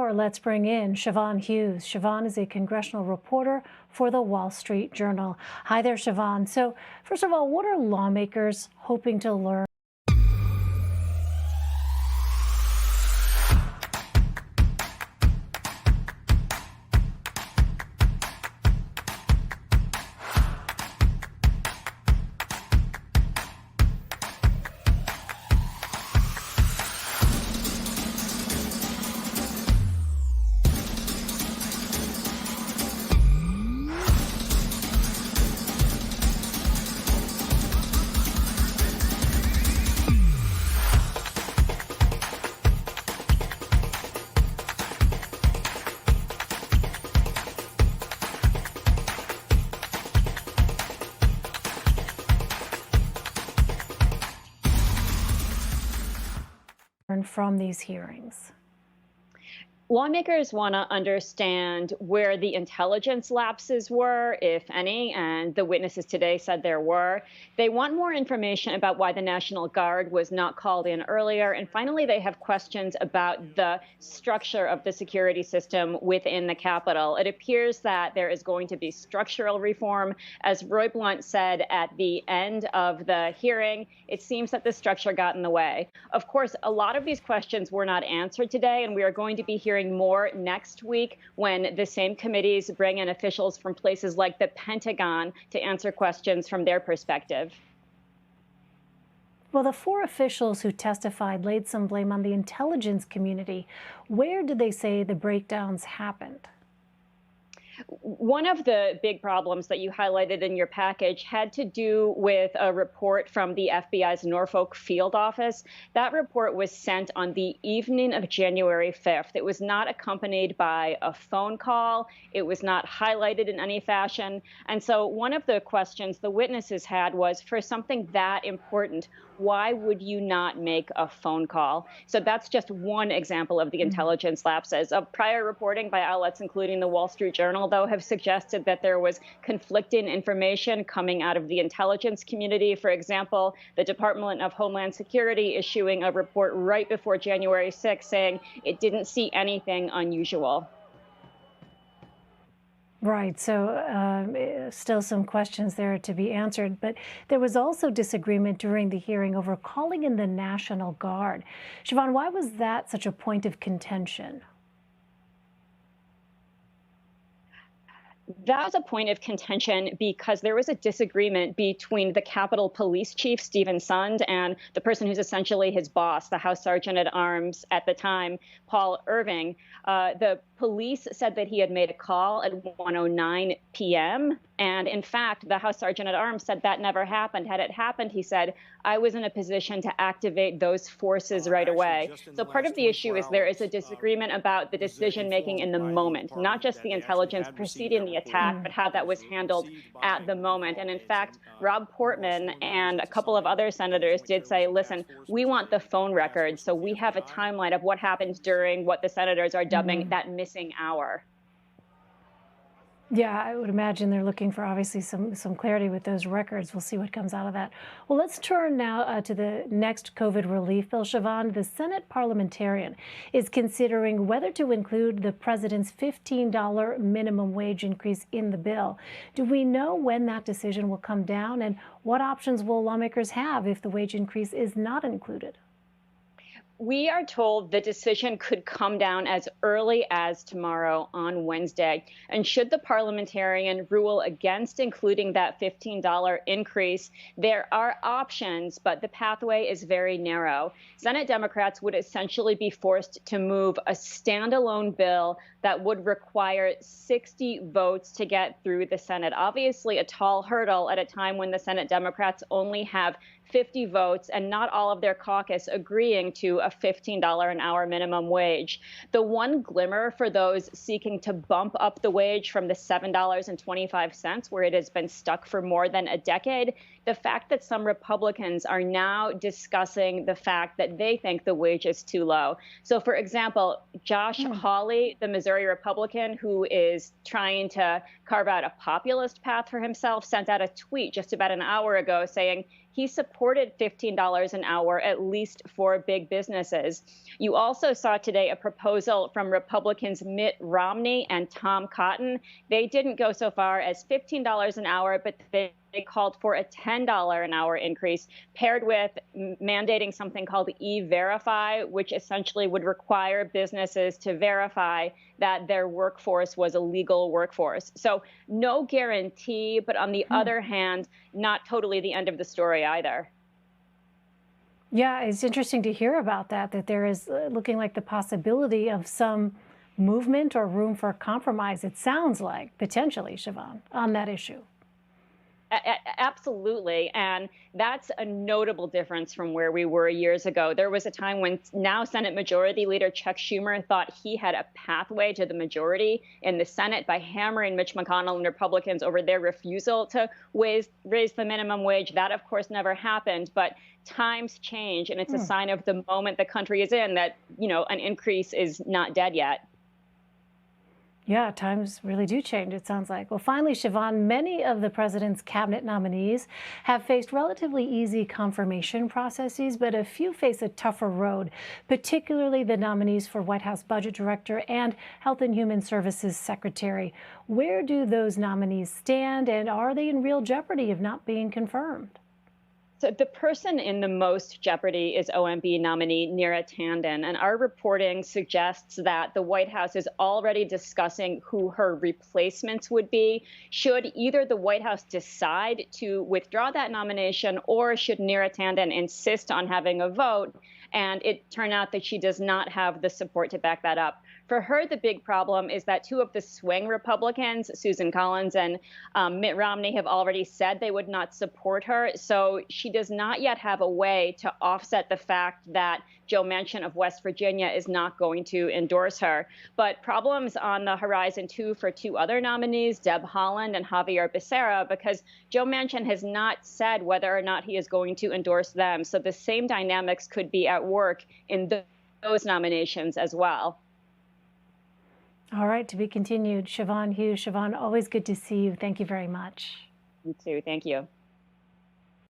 more, let's bring in Siobhan Hughes. Siobhan is a congressional reporter for the Wall Street Journal. Hi there, Siobhan. So, first of all, what are lawmakers hoping to learn? From these hearings? Lawmakers want to understand where the intelligence lapses were, if any, and the witnesses today said there were. They want more information about why the National Guard was not called in earlier. And finally, they have questions about the structure of the security system within the Capitol. It appears that there is going to be structural reform. As Roy Blunt said at the end of the hearing, it seems that the structure got in the way. Of course, a lot of these questions were not answered today, and we are going to be hearing more next week when the same committees bring in officials from places like the Pentagon to answer questions from their perspective. Well, the four officials who testified laid some blame on the intelligence community. Where did they say the breakdowns happened? One of the big problems that you highlighted in your package had to do with a report from the FBI's Norfolk field office. That report was sent on the evening of January 5th. It was not accompanied by a phone call. It was not highlighted in any fashion. And so one of the questions the witnesses had was, for something that important, why would you not make a phone call? So that's just one example of the intelligence lapses. Prior reporting by outlets, including the Wall Street Journal, though, have suggested that there was conflicting information coming out of the intelligence community. For example, the Department of Homeland Security issuing a report right before January 6th saying it didn't see anything unusual. Right. So still some questions there to be answered. But there was also disagreement during the hearing over calling in the National Guard. Siobhan, why was that such a point of contention? That was a point of contention because there was a disagreement between the Capitol Police Chief, Stephen Sund, and the person who's essentially his boss, the House Sergeant at Arms at the time, Paul Irving. The police said that he had made a call at 1:09 p.m. And in fact, the House Sergeant at Arms said that never happened. Had it happened, he said, I was in a position to activate those forces right away. So part of the issue is there is a disagreement about the decision making in the moment, not just the intelligence preceding the attack, but how that was handled at the moment. And in fact, Rob Portman and a couple of other senators did say, listen, we want the phone records. So we have a timeline of what happened during what the senators are dubbing that missing hour. Yeah, I would imagine they're looking for obviously some clarity with those records. We'll see what comes out of that. Well, let's turn now to the next COVID relief bill. Siobhan, the Senate parliamentarian is considering whether to include the president's $15 minimum wage increase in the bill. Do we know when that decision will come down, and what options will lawmakers have if the wage increase is not included? We are told the decision could come down as early as tomorrow on Wednesday. And should the parliamentarian rule against including that $15 increase, there are options, but the pathway is very narrow. Senate Democrats would essentially be forced to move a standalone bill that would require 60 votes to get through the Senate. Obviously, a tall hurdle at a time when the Senate Democrats only have 50 votes and not all of their caucus agreeing to a $15 an hour minimum wage. The one glimmer for those seeking to bump up the wage from the $7.25, where it has been stuck for more than a decade, the fact that some Republicans are now discussing the fact that they think the wage is too low. So, for example, Josh Hawley, the Missouri Republican who is trying to carve out a populist path for himself, sent out a tweet just about an hour ago saying he supported $15 an hour, at least for big businesses. You also saw today a proposal from Republicans Mitt Romney and Tom Cotton. They didn't go so far as $15 an hour, but they called for a $10 an hour increase, paired with mandating something called E-Verify, which essentially would require businesses to verify that their workforce was a legal workforce. So no guarantee, but on the other hand, not totally the end of the story either. Yeah, it's interesting to hear about that, that there is looking like the possibility of some movement or room for compromise, it sounds like, potentially, Siobhan, on that issue. Absolutely. And that's a notable difference from where we were years ago. There was a time when now Senate Majority Leader Chuck Schumer thought he had a pathway to the majority in the Senate by hammering Mitch McConnell and Republicans over their refusal to raise the minimum wage. That, of course, never happened. But times change, and it's a sign of the moment the country is in that, an increase is not dead yet. Yeah, times really do change, it sounds like. Well, finally, Siobhan, many of the president's cabinet nominees have faced relatively easy confirmation processes, but a few face a tougher road, particularly the nominees for White House Budget Director and Health and Human Services Secretary. Where do those nominees stand, and are they in real jeopardy of not being confirmed? So the person in the most jeopardy is OMB nominee Neera Tanden, and our reporting suggests that the White House is already discussing who her replacements would be should either the White House decide to withdraw that nomination or should Neera Tanden insist on having a vote and it turn out that she does not have the support to back that up. For her, the big problem is that two of the swing Republicans, Susan Collins and Mitt Romney, have already said they would not support her. So she does not yet have a way to offset the fact that Joe Manchin of West Virginia is not going to endorse her. But problems on the horizon, too, for two other nominees, Deb Haaland and Javier Becerra, because Joe Manchin has not said whether or not he is going to endorse them. So the same dynamics could be at work in those nominations as well. All right, to be continued. Siobhan Hughes. Siobhan, always good to see you. Thank you very much. You too. Thank you.